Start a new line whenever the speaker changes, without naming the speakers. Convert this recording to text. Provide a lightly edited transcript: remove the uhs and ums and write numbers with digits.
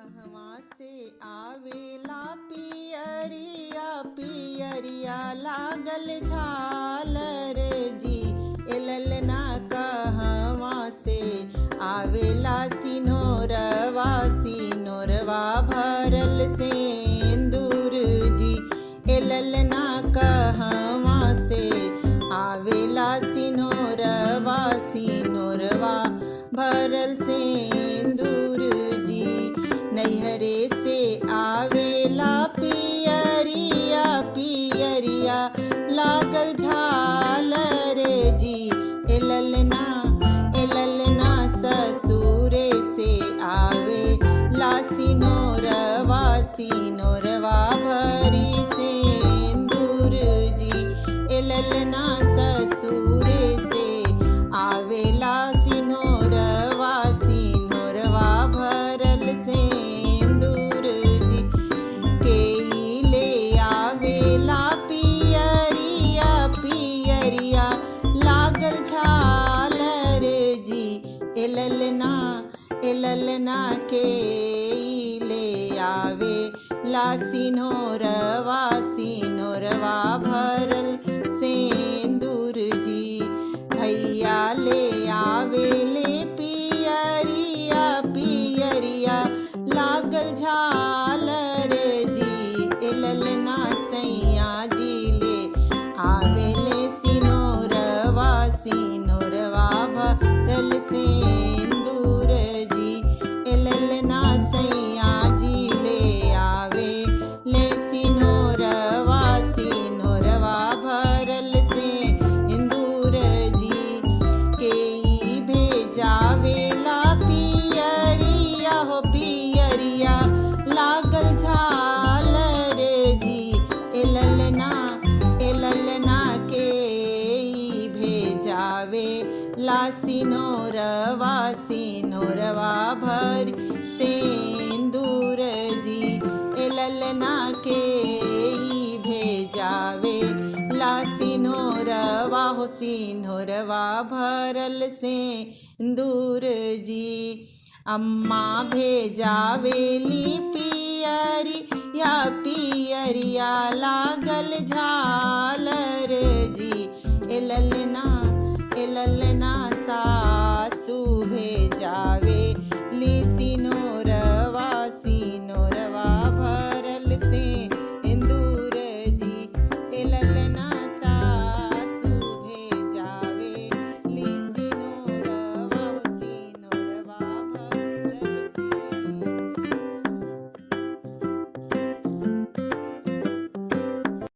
कहवा से आवेला पियरिया पियरिया लागल झालर जी। ललना कहवा से आवेला सिनोरवा सिनोरवा भरल सेंदूर जी। ललना कहवा से आवेला सिनोरवा सिनोरवा भरल सेंदूर जी। नैहरे से आवेला पियरिया पियरिया लागल झालर जी। ललना ससुरे से आवेला सिनोरवा सिनोरवा भरी सेंदूर जी। ललना ससुरे से आवेला सिनोरवा सिनोरवा भरल सेंदूर जी। केई ले आवेला पियरिया पियरिया लागल झालर जी। ललना केई ले आवेला सिनोरवा सिनोरवा भरल सेंदूर जी। भैया ले आवेले पियरिया पियरिया लागल झालर जी। ललना सैया जी ले आवेले सिनोरवा सिनोरवा भरल सेंदूर जी। ललना सैया जी ले आवेले सिनोरवा सिनोरवा भरल सेंदूर जी। केई भेजावेला पियरिया हो पियरिया लागल झालर जी। ललना केई भेजावेला सिनोरवा सिनोरवा भर सेंदूर जी। ललना केई भेजावेला सिनोरवा हो सिनोरवा भरल सेंदूर जी। अम्मा भेजावेली पियरिया पियरिया लागल झालर जी। ललना सासू भेजावेली